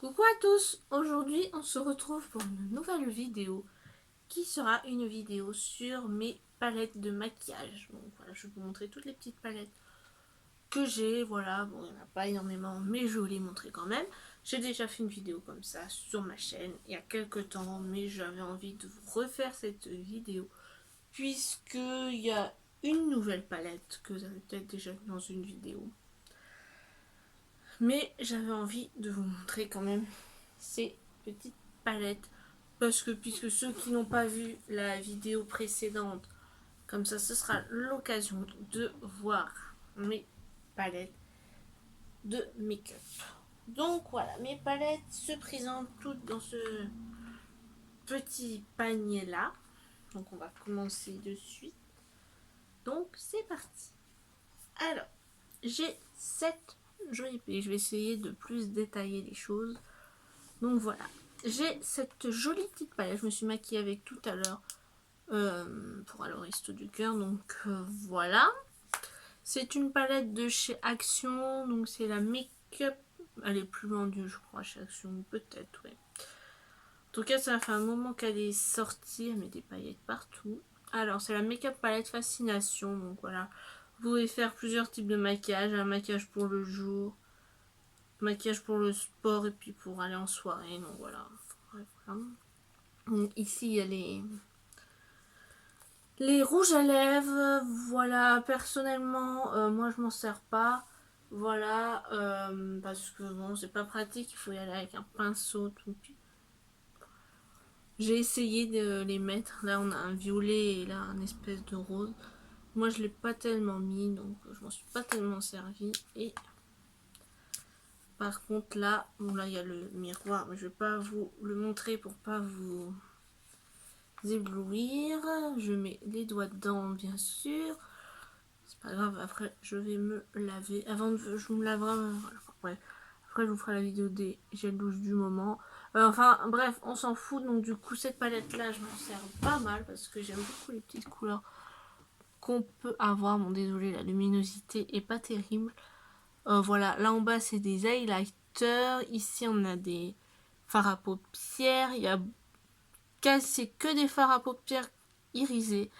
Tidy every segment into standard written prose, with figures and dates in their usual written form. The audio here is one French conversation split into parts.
Coucou à tous, aujourd'hui on se retrouve pour une nouvelle vidéo qui sera une vidéo sur mes palettes de maquillage. Donc voilà, je vais vous montrer toutes les petites palettes que j'ai. Voilà, bon, il n'y en a pas énormément, mais je vous les montrer quand même. J'ai déjà fait une vidéo comme ça sur ma chaîne il y a quelques temps, mais j'avais envie de vous refaire cette vidéo puisqu'il y a une nouvelle palette que vous avez peut-être déjà vue dans une vidéo. Mais j'avais envie de vous montrer quand même ces petites palettes parce que puisque ceux qui n'ont pas vu la vidéo précédente, comme ça ce sera l'occasion de voir mes palettes de make-up. Donc voilà, mes palettes se présentent toutes dans ce petit panier là. Donc on va commencer de suite. Donc c'est parti. Alors, j'ai 7 jolies palettes. Je vais essayer de plus détailler les choses. Donc voilà, j'ai cette jolie petite palette. Je me suis maquillée avec tout à l'heure pour aller au Resto du Cœur. Donc voilà. C'est une palette de chez Action. Donc c'est la Make-up. Elle est plus vendue, je crois, chez Action. Peut-être, ouais. En tout cas, ça fait un moment qu'elle est sortie. Elle met des paillettes partout. Alors, c'est la Make-up Palette Fascination. Donc voilà. Vous pouvez faire plusieurs types de maquillage. Un maquillage pour le jour, maquillage pour le sport et puis pour aller en soirée. Donc voilà. Donc, ici, il y a les rouges à lèvres. Voilà, personnellement, moi je m'en sers pas. Voilà, parce que bon, c'est pas pratique. Il faut y aller avec un pinceau. Tout. J'ai essayé de les mettre. Là, on a un violet et là, un espèce de rose. Moi, je l'ai pas tellement mis, donc je m'en suis pas tellement servi. Et par contre, là, bon, là, il y a le miroir, mais je vais pas vous le montrer pour pas vous éblouir. Je mets les doigts dedans, bien sûr. C'est pas grave, après, je vais me laver. Avant de. Je me laverai. Voilà, ouais. Après, je vous ferai la vidéo des gels douche du moment. Enfin, bref, on s'en fout. Donc, du coup, cette palette-là, je m'en sers pas mal parce que j'aime beaucoup les petites couleurs qu'on peut avoir. Bon, désolé, la luminosité est pas terrible. Voilà, là en bas, c'est des highlighters. Ici, on a des fards à paupières. Il y a c'est que des fards à paupières irisés.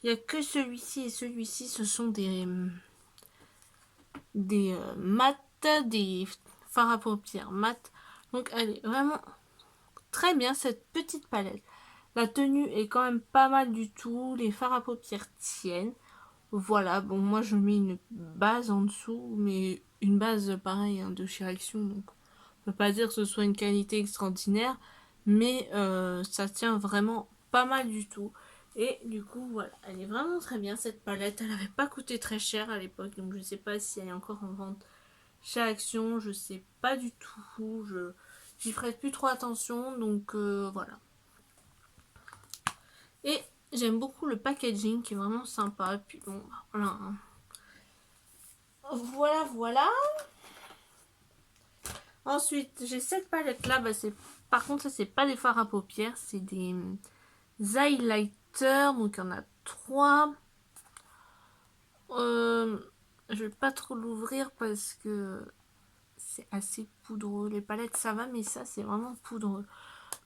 Il n'y a que celui-ci et celui-ci, ce sont des mat, des fards à paupières mat. Donc elle est vraiment très bien cette petite palette. La tenue est quand même pas mal du tout. Les fards à paupières tiennent. Voilà, bon moi je mets une base en dessous, mais une base pareil hein, de chez Action, donc on peut pas dire que ce soit une qualité extraordinaire, mais ça tient vraiment pas mal du tout. Et du coup voilà, elle est vraiment très bien cette palette. Elle avait pas coûté très cher à l'époque, donc je sais pas si elle est encore en vente chez Action, je sais pas du tout. J'y ferai plus trop attention, donc voilà. Et j'aime beaucoup le packaging qui est vraiment sympa. Et puis bon, voilà. Hein. Voilà, voilà. Ensuite, j'ai cette palette là. Bah, par contre, ça, c'est pas des fards à paupières, c'est des highlighters. Donc, il y en a 3. Je vais pas trop l'ouvrir parce que c'est assez poudreux. Les palettes, ça va, mais ça, c'est vraiment poudreux.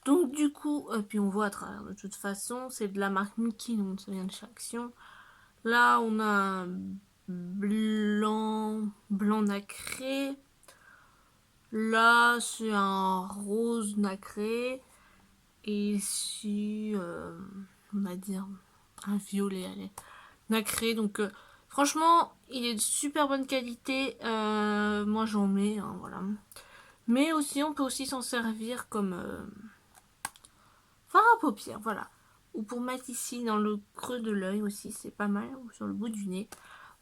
Donc, du coup, puis on voit à travers de toute façon, c'est de la marque Mickey, donc ça vient de chez Action. Là, on a un blanc nacré. Là, c'est un rose nacré. Et ici, on va dire un violet, allez, nacré. Donc, franchement, il est de super bonne qualité. Moi, j'en mets, hein, voilà. Mais aussi, on peut aussi s'en servir comme fard à paupières, voilà. Ou pour mettre ici dans le creux de l'œil aussi, c'est pas mal. Ou sur le bout du nez.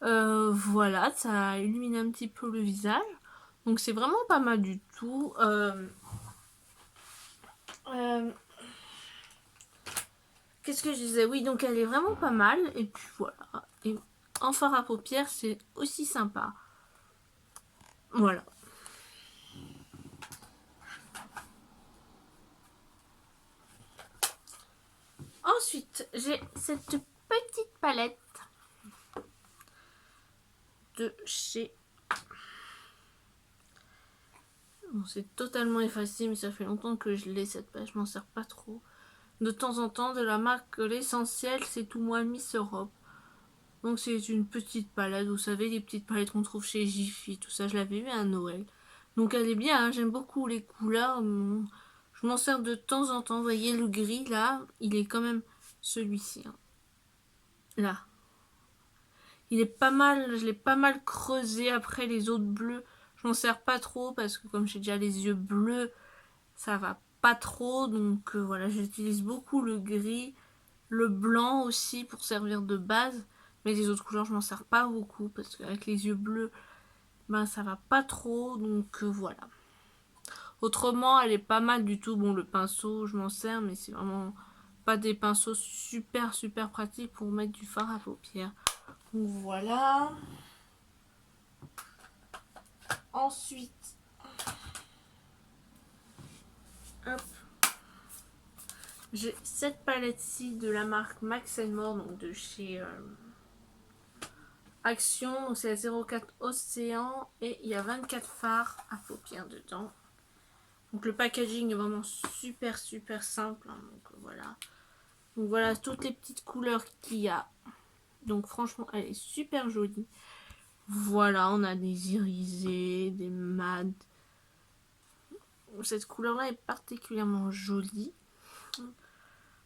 Voilà, ça illumine un petit peu le visage. Donc c'est vraiment pas mal du tout. Qu'est-ce que je disais? Oui, donc elle est vraiment pas mal. Et puis voilà. Et en fard à paupières, c'est aussi sympa. Voilà. Ensuite, j'ai cette petite palette de chez... Bon, c'est totalement effacé, mais ça fait longtemps que je l'ai cette page, je m'en sers pas trop. De temps en temps, de la marque L'Essentiel, c'est tout moi Miss Europe. Donc c'est une petite palette, vous savez, les petites palettes qu'on trouve chez Jiffy, tout ça, je l'avais eu à Noël. Donc elle est bien, hein, j'aime beaucoup les couleurs. Je m'en sers de temps en temps. Vous voyez le gris là, il est quand même celui-ci. Hein. Là. Il est pas mal, je l'ai pas mal creusé. Après les autres bleus, je m'en sers pas trop parce que comme j'ai déjà les yeux bleus, ça va pas trop. Donc voilà, j'utilise beaucoup le gris, le blanc aussi pour servir de base. Mais les autres couleurs, je m'en sers pas beaucoup parce qu'avec les yeux bleus, ben ça va pas trop. Donc voilà. Autrement, elle est pas mal du tout. Bon, le pinceau, je m'en sers, mais c'est vraiment pas des pinceaux super pratiques pour mettre du fard à paupières. Donc voilà. Ensuite, hop, j'ai cette palette-ci de la marque Max More, donc de chez Action. Donc c'est la 04 Océan et il y a 24 fards à paupières dedans. Donc le packaging est vraiment super simple. Hein, donc voilà. Donc voilà toutes les petites couleurs qu'il y a. Donc franchement, elle est super jolie. Voilà, on a des irisés, des mats. Cette couleur-là est particulièrement jolie.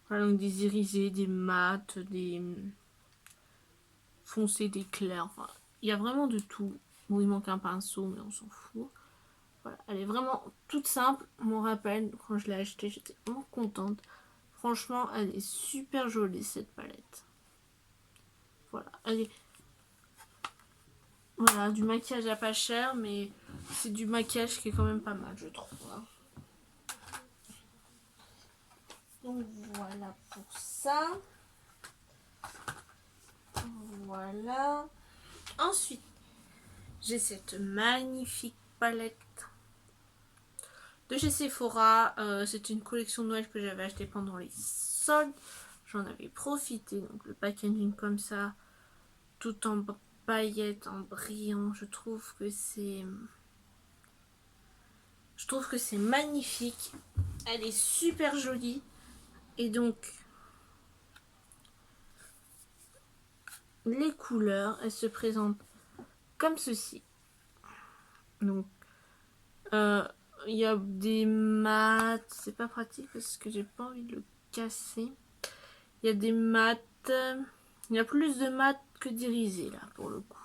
Voilà, donc des irisés, des mats, des foncés, des clairs. Enfin, il y a vraiment de tout. Bon, il manque un pinceau, mais on s'en fout. Voilà, elle est vraiment toute simple. Mon rappel, quand je l'ai achetée, j'étais vraiment contente. Franchement, elle est super jolie, cette palette. Voilà, elle est... Voilà, du maquillage à pas cher, mais c'est du maquillage qui est quand même pas mal, je trouve. Hein. Donc voilà pour ça. Voilà. Ensuite, j'ai cette magnifique palette de chez Sephora. C'est une collection de Noël que j'avais acheté pendant les soldes. J'en avais profité. Donc le packaging comme ça, tout en paillettes, en brillant. Je trouve que c'est magnifique. Elle est super jolie. Et donc, les couleurs, elles se présentent comme ceci. Donc, il y a des mats, c'est pas pratique parce que j'ai pas envie de le casser. Il y a des mats, il y a plus de mats que d'irisés là pour le coup.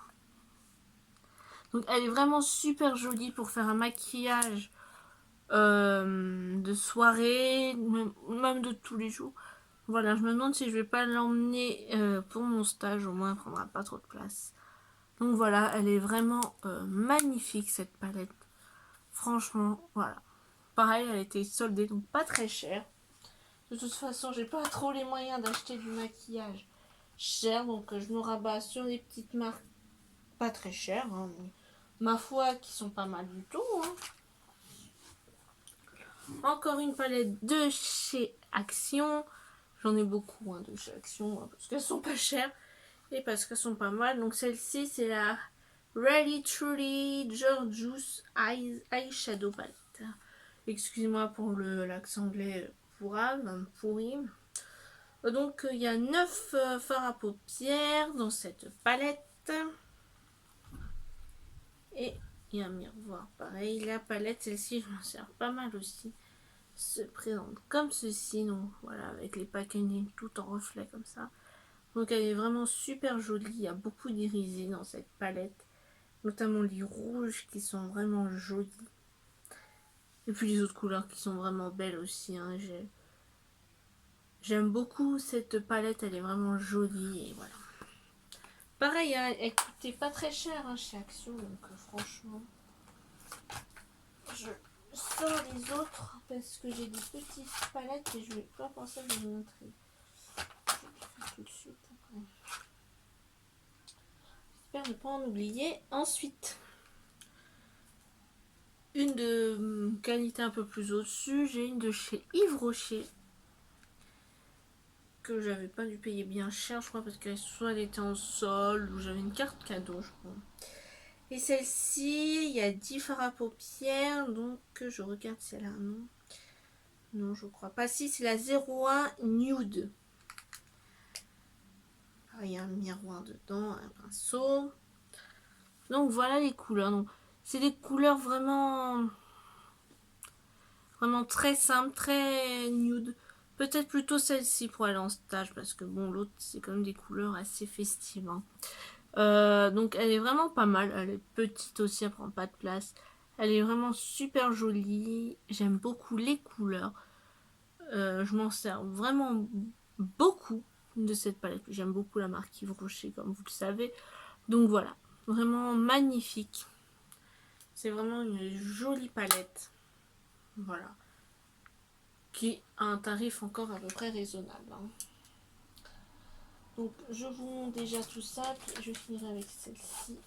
Donc elle est vraiment super jolie pour faire un maquillage de soirée, même de tous les jours. Voilà, je me demande si je vais pas l'emmener pour mon stage, au moins elle prendra pas trop de place. Donc voilà, elle est vraiment magnifique cette palette. Franchement, voilà. Pareil, elle était soldée, donc pas très chère. De toute façon, j'ai pas trop les moyens d'acheter du maquillage cher, donc je me rabats sur les petites marques pas très chères, hein, mais ma foi, qui sont pas mal du tout. Hein. Encore une palette de chez Action. J'en ai beaucoup hein, de chez Action, hein, parce qu'elles sont pas chères et parce qu'elles sont pas mal. Donc celle-ci, c'est la Really Truly Gorgeous Eyeshadow Palette. Excusez-moi pour l'accent anglais pourri. Donc il y a 9 fards à paupières dans cette palette. Et il y a un miroir pareil. La palette, celle-ci, je m'en sers pas mal aussi. Se présente comme ceci. Donc voilà, avec les packaging tout en reflet comme ça. Donc elle est vraiment super jolie. Il y a beaucoup d'irisés dans cette palette. Notamment les rouges qui sont vraiment jolis. Et puis les autres couleurs qui sont vraiment belles aussi. Hein. J'aime beaucoup cette palette. Elle est vraiment jolie. Et voilà. Pareil, hein, elle coûtait pas très cher hein, chez Action. Donc franchement, je sors les autres parce que j'ai des petites palettes et je vais pas penser à vous montrer. Je vais le faire tout de suite après. J'espère ne pas en oublier. Ensuite, une de qualité un peu plus au-dessus, j'ai une de chez Yves Rocher que j'avais pas dû payer bien cher, je crois, parce que soit elle était en solde ou j'avais une carte cadeau, je crois. Et celle-ci, il y a 10 fards à paupières, donc je regarde si elle a un nom. Non, je crois pas. Si, c'est la 01 Nude. Il y a un miroir dedans, un pinceau. Donc voilà les couleurs. Donc, c'est des couleurs vraiment très simples, très nude. Peut-être plutôt celle-ci pour aller en stage parce que bon, l'autre c'est quand même des couleurs assez festives. Hein. Donc elle est vraiment pas mal. Elle est petite aussi, elle prend pas de place. Elle est vraiment super jolie. J'aime beaucoup les couleurs. Je m'en sers vraiment beaucoup de cette palette. J'aime beaucoup la marque Yves Rocher, comme vous le savez. Donc voilà, vraiment magnifique. C'est vraiment une jolie palette. Voilà. Qui a un tarif encore à peu près raisonnable. Hein. Donc je vous montre déjà tout ça. Puis je finirai avec celle-ci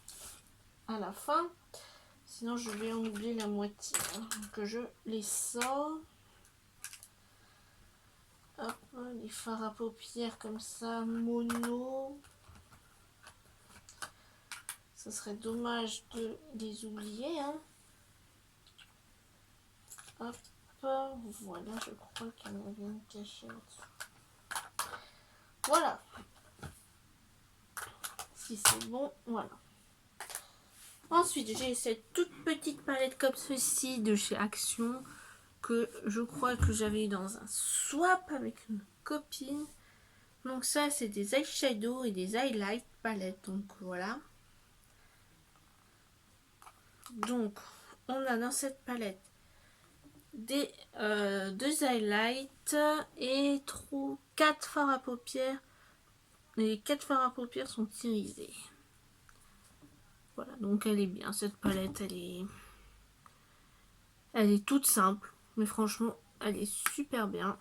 à la fin. Sinon je vais en oublier la moitié. Hein. Donc je les sors. Hop, les fards à paupières comme ça, mono. Ça serait dommage de les oublier. Hein. Hop, voilà, je crois qu'il y en avait une cachée là-dessous. Voilà. Si c'est bon, voilà. Ensuite, j'ai cette toute petite palette comme ceci de chez Action que je crois que j'avais eu dans un swap avec une copine. Donc ça, c'est des eyeshadows et des highlights palette. Donc voilà. Donc, on a dans cette palette des deux highlights et 4 fards à paupières. Les 4 fards à paupières sont irisés. Voilà, donc elle est bien cette palette, elle est toute simple, mais franchement, elle est super bien.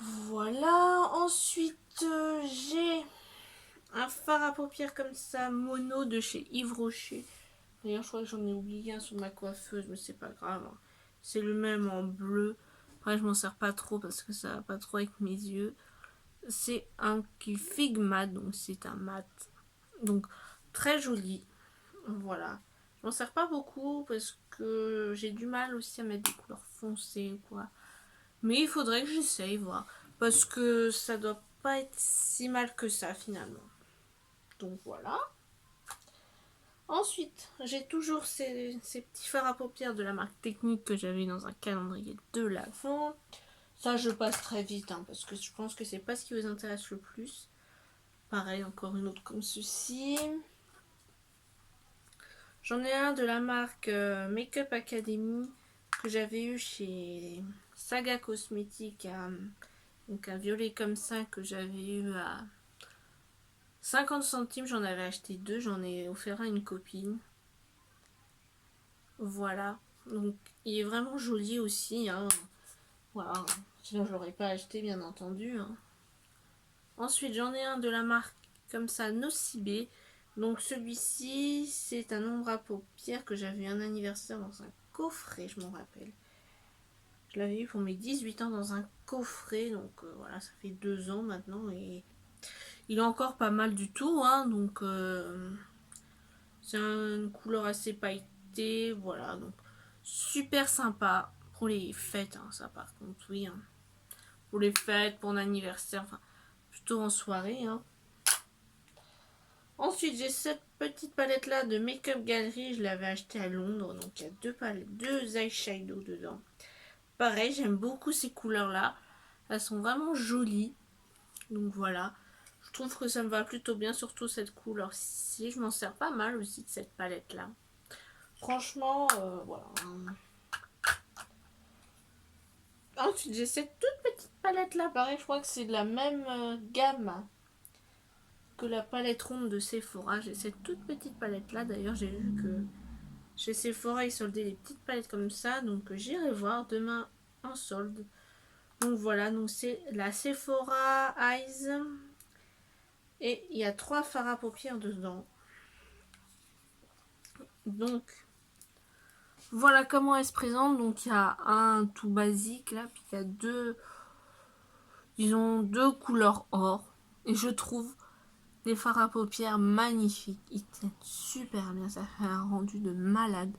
Voilà, ensuite j'ai un fard à paupières comme ça, mono de chez Yves Rocher. D'ailleurs, je crois que j'en ai oublié un sur ma coiffeuse, mais c'est pas grave. Hein. C'est le même en bleu. Après, je m'en sers pas trop parce que ça va pas trop avec mes yeux. C'est un qui Figma, donc c'est un mat. Donc, très joli. Voilà. Je m'en sers pas beaucoup parce que j'ai du mal aussi à mettre des couleurs foncées, quoi. Mais il faudrait que j'essaye, voir. Parce que ça doit pas être si mal que ça, finalement. Donc, voilà. Ensuite, j'ai toujours ces petits fards à paupières de la marque Technique que j'avais dans un calendrier de l'Avent. Ça, je passe très vite hein, parce que je pense que c'est pas ce qui vous intéresse le plus. Pareil, encore une autre comme ceci. J'en ai un de la marque Makeup Academy que j'avais eu chez Saga Cosmétique. Donc un violet comme ça que j'avais eu à 50 centimes. J'en avais acheté deux. J'en ai offert à une copine. Voilà. Donc il est vraiment joli aussi. Hein. Voilà. Sinon je l'aurais pas acheté bien entendu. Hein. Ensuite j'en ai un de la marque comme ça Nocibé. Donc celui-ci c'est un ombre à paupières que j'avais eu un anniversaire dans un coffret, je m'en rappelle. Je l'avais eu pour mes 18 ans dans un coffret. Donc voilà, ça fait 2 ans maintenant. Et il est encore pas mal du tout. Hein, donc c'est une couleur assez pailletée. Voilà, donc super sympa pour les fêtes. Hein, ça par contre, oui. Hein. Pour les fêtes, pour l'anniversaire. Enfin, plutôt en soirée. Hein. Ensuite, j'ai cette petite palette là de Make-up Gallery. Je l'avais achetée à Londres. Donc il y a deux eyeshadows dedans. Pareil, j'aime beaucoup ces couleurs là. Elles sont vraiment jolies. Donc voilà. Je trouve que ça me va plutôt bien, surtout cette couleur-ci. Je m'en sers pas mal aussi de cette palette-là. Franchement, voilà. Ensuite, j'ai cette toute petite palette-là. Pareil, je crois que c'est de la même gamme que la palette ronde de Sephora. J'ai cette toute petite palette-là. D'ailleurs, j'ai vu que chez Sephora, ils soldaient des petites palettes comme ça. Donc, j'irai voir demain en solde. Donc voilà, donc c'est la Sephora Eyes. Et il y a 3 fards à paupières dedans. Donc, voilà comment elle se présente. Donc, il y a un tout basique là, puis il y a deux, disons, deux couleurs or. Et je trouve Des fards à paupières magnifiques. Ils tiennent super bien. Ça fait un rendu de malade.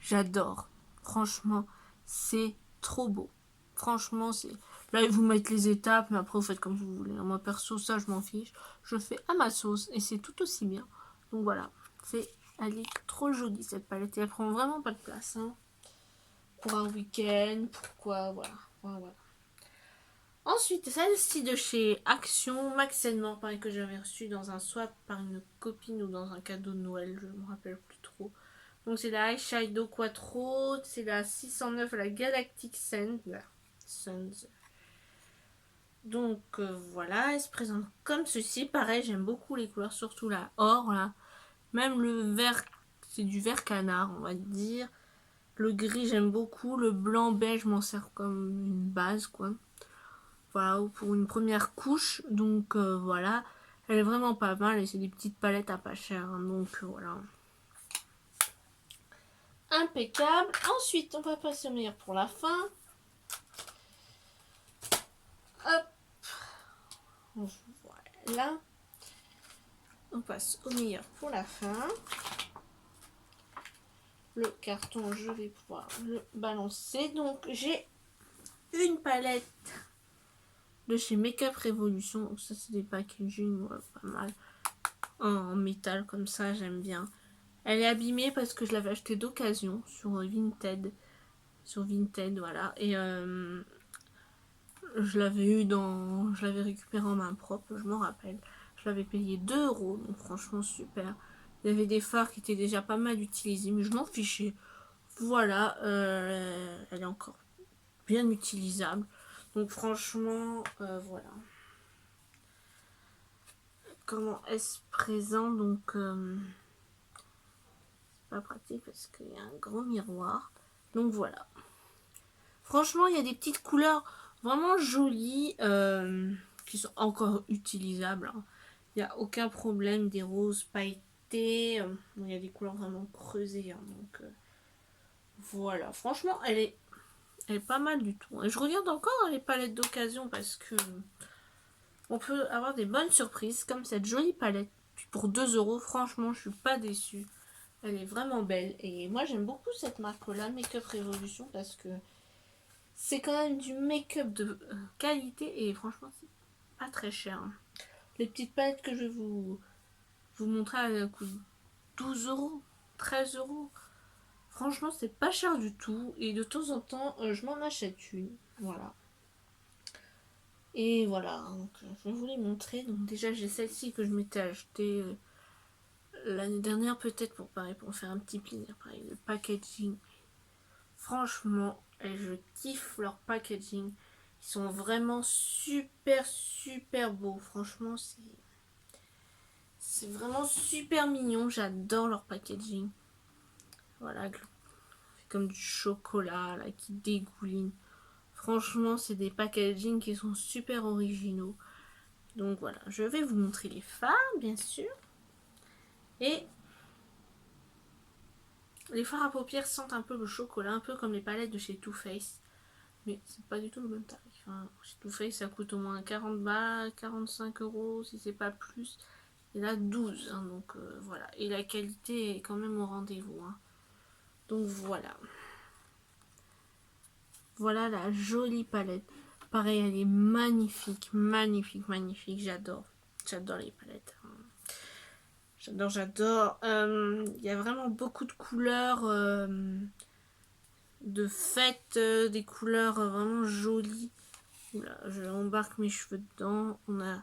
J'adore. Franchement, c'est trop beau. Franchement, c'est... Là, ils vous mettent les étapes, mais après, vous faites comme vous voulez. Moi, perso, ça, je m'en fiche. Je fais à ma sauce et c'est tout aussi bien. Donc voilà. Elle est trop jolie, cette palette. Et elle prend vraiment pas de place. Hein. Pour un week-end, pourquoi, voilà. Voilà. Ensuite, celle-ci de chez Action, Max Mort, pareil que j'avais reçu dans un swap par une copine ou dans un cadeau de Noël, je me rappelle plus trop. Donc c'est la Eyeshadow Quattro, c'est la 609, la Galactic Suns. Donc voilà, elle se présente comme ceci. Pareil, j'aime beaucoup les couleurs, surtout la or là. Même le vert, c'est du vert canard, on va dire. Le gris, j'aime beaucoup. Le blanc beige, je m'en sers comme une base, quoi. Voilà, pour une première couche. Donc voilà, elle est vraiment pas mal et c'est des petites palettes à pas cher. Hein, donc voilà. Impeccable. Ensuite, on va passer au meilleur pour la fin. Hop. Voilà. On passe au meilleur pour la fin. Le carton, je vais pouvoir le balancer. Donc j'ai une palette de chez Makeup Revolution. Donc ça c'est des packaging, ouais, pas mal. En métal comme ça, j'aime bien. Elle est abîmée parce que je l'avais acheté d'occasion sur Vinted. Sur Vinted, voilà. Et je l'avais récupéré en main propre, je m'en rappelle. Je l'avais payé 2 euros, donc franchement super. Il y avait des fards qui étaient déjà pas mal utilisés, mais je m'en fichais. Voilà, elle est encore bien utilisable. Donc franchement, voilà. Comment est-ce présent? Donc, c'est pas pratique parce qu'il y a un gros miroir. Donc voilà. Franchement, il y a des petites couleurs vraiment jolies qui sont encore utilisables. Hein. Il n'y a aucun problème. Des roses pailletées. Il y a des couleurs vraiment creusées. Hein, donc voilà. Franchement, elle est pas mal du tout. Et je regarde encore les palettes d'occasion parce que on peut avoir des bonnes surprises comme cette jolie palette. Puis pour 2 euros, franchement, je suis pas déçue. Elle est vraiment belle. Et moi, j'aime beaucoup cette marque-là, Makeup Revolution, parce que c'est quand même du make-up de qualité et franchement, c'est pas très cher. Les petites palettes que je vais vous montrer, elles coûtent 12 euros, 13 euros. Franchement, c'est pas cher du tout. Et de temps en temps, je m'en achète une. Voilà. Et voilà, donc, je vais vous les montrer. Donc déjà, j'ai celle-ci que je m'étais achetée l'année dernière peut-être pour faire un petit plaisir. Pareil, le packaging. Franchement, et je kiffe leur packaging. Ils sont vraiment super beaux. Franchement, c'est vraiment super mignon. J'adore leur packaging. Voilà, comme du chocolat là, qui dégouline. Franchement, c'est des packaging qui sont super originaux. Donc voilà, je vais vous montrer les fards, bien sûr. Et les fards à paupières sentent un peu le chocolat, un peu comme les palettes de chez Too Faced. Mais c'est pas du tout le même tarif. Hein. Chez Too Faced, ça coûte au moins 40 balles, 45 euros, si c'est pas plus. Et là, 12. Hein, donc voilà. Et la qualité est quand même au rendez-vous. Hein. Donc voilà. Voilà la jolie palette. Pareil, elle est magnifique, magnifique, magnifique. J'adore. J'adore les palettes. J'adore. Il y a vraiment beaucoup de couleurs de fête, des couleurs vraiment jolies. Là, je embarque mes cheveux dedans. On a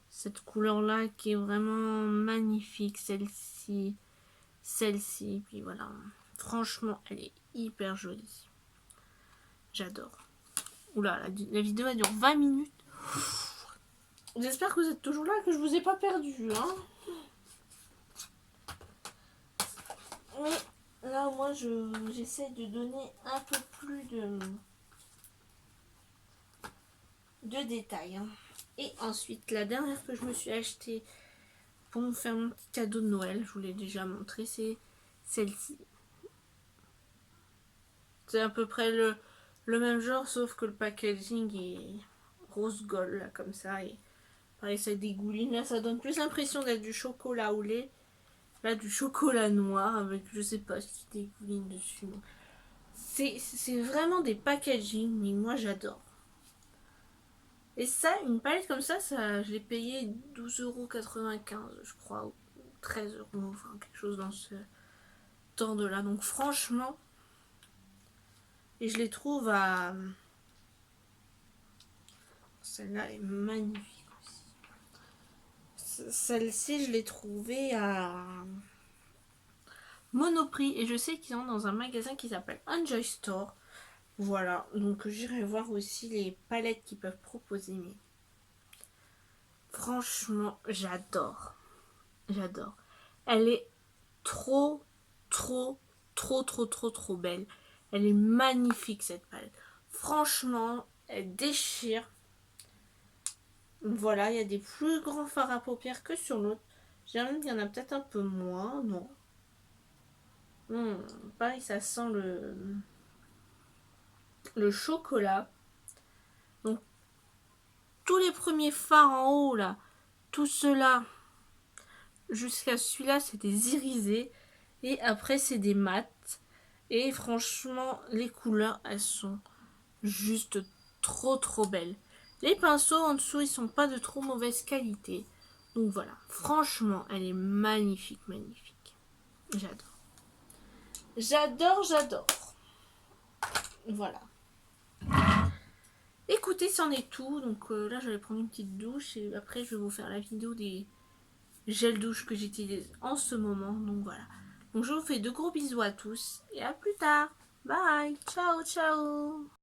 cette couleur là qui est vraiment magnifique. Celle-ci. Puis voilà. Franchement, elle est hyper jolie. J'adore. Oula, la vidéo elle dure 20 minutes. J'espère que vous êtes toujours là, que je vous ai pas perdu. Hein. Mais là, moi, j'essaie de donner un peu plus de détails. Hein. Et ensuite, la dernière que je me suis achetée pour me faire mon petit cadeau de Noël, je vous l'ai déjà montré, c'est celle-ci. C'est à peu près le même genre, sauf que le packaging est rose gold, là, comme ça. Et Pareil, ça dégouline. Là, ça donne plus l'impression d'être du chocolat au lait. Là, du chocolat noir avec, je sais pas, ce qui dégouline dessus. C'est vraiment des packaging, mais moi, j'adore. Et ça, une palette comme ça, je l'ai payé 12,95 €, je crois, ou 13 €, enfin, quelque chose dans ce temps de là. Donc, franchement, et je les trouve à... Celle-là est magnifique aussi. Celle-ci, je l'ai trouvée à Monoprix. Et je sais qu'ils sont dans un magasin qui s'appelle Enjoy Store. Voilà, donc j'irai voir aussi les palettes qu'ils peuvent proposer. Mais franchement, j'adore. J'adore. Elle est trop, trop, trop belle. Elle est magnifique cette palette. Franchement, elle déchire. Voilà, il y a des plus grands fards à paupières que sur l'autre. J'aime qu'il y en a peut-être un peu moins, non. Pareil, ça sent le chocolat. Donc, tous les premiers fards en haut, là, tout cela, jusqu'à celui-là, c'est des irisés. Et après, c'est des mats. Et franchement, les couleurs, elles sont juste trop belles. Les pinceaux en dessous, ils sont pas de trop mauvaise qualité. Donc voilà, franchement, elle est magnifique. J'adore. J'adore. Voilà. Écoutez, c'en est tout. Donc là, je vais prendre une petite douche et après, je vais vous faire la vidéo des gels douche que j'utilise en ce moment. Donc voilà. Donc je vous fais de gros bisous à tous et à plus tard. Bye. Ciao.